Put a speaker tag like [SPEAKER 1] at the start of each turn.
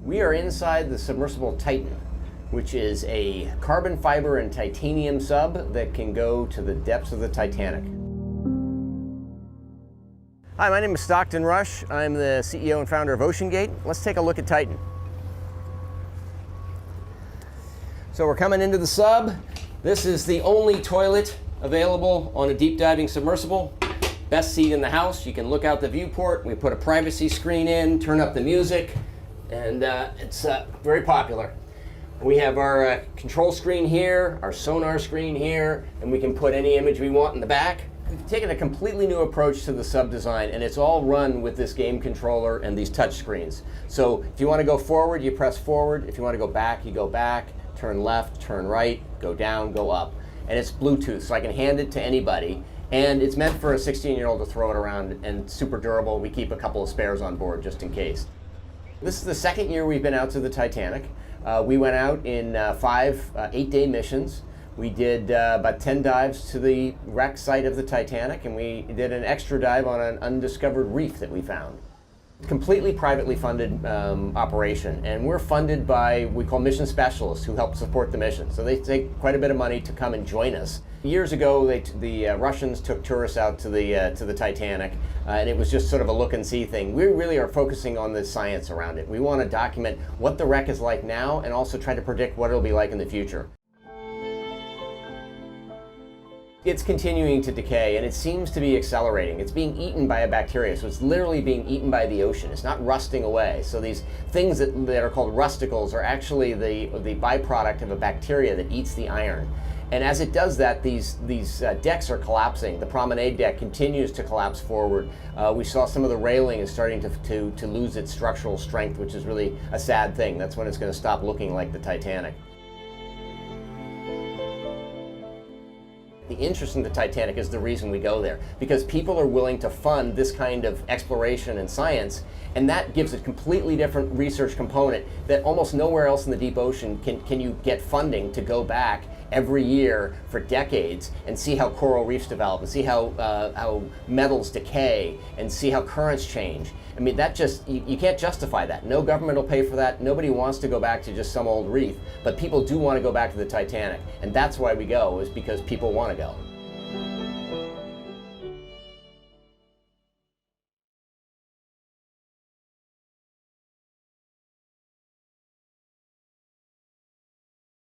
[SPEAKER 1] We are inside the submersible Titan, which is a carbon fiber and titanium sub that can go to the depths of the Titanic. Hi, my name is Stockton Rush. I'm the CEO and founder of OceanGate. Let's take a look at Titan. So we're coming into the sub. This is the only toilet available on a deep diving submersible. Best seat in the house. You can look out the viewport. We put a privacy screen in, turn up the music, and it's very popular. We have our control screen here, our sonar screen here, and we can put any image we want in the back. We've taken a completely new approach to the sub design, and it's all run with this game controller and these touch screens. So if you want to go forward, you press forward. If you want to go back, you go back. Turn left, turn right, go down, go up. And it's Bluetooth, so I can hand it to anybody. And it's meant for a 16-year-old to throw it around, and super durable. We keep a couple of spares on board just in case. This is the second year we've been out to the Titanic. We went out in 5 8-day missions. We did about 10 dives to the wreck site of the Titanic, and we did an extra dive on an undiscovered reef that we found. Completely privately funded operation, and we're funded by we call mission specialists who help support the mission. So they take quite a bit of money to come and join us. Years ago, the Russians took tourists out to the Titanic, and it was just sort of a look and see thing. We really are focusing on the science around it. We want to document what the wreck is like now, and also try to predict what it'll be like in the future. It's continuing to decay, and it seems to be accelerating. It's being eaten by a bacteria, so it's literally being eaten by the ocean. It's not rusting away. So these things that are called rusticles are actually the byproduct of a bacteria that eats the iron. And as it does that, these decks are collapsing. The promenade deck continues to collapse forward. We saw some of the railing is starting to lose its structural strength, which is really a sad thing. That's when it's going to stop looking like the Titanic. The interest in the Titanic is the reason we go there, because people are willing to fund this kind of exploration and science, and that gives a completely different research component that almost nowhere else in the deep ocean can you get funding to go back every year for decades and see how coral reefs develop, and see how metals decay, and see how currents change. I mean, that just, you can't justify that. No government will pay for that. Nobody wants to go back to just some old reef, but people do want to go back to the Titanic. And that's why we go, is because people want to go.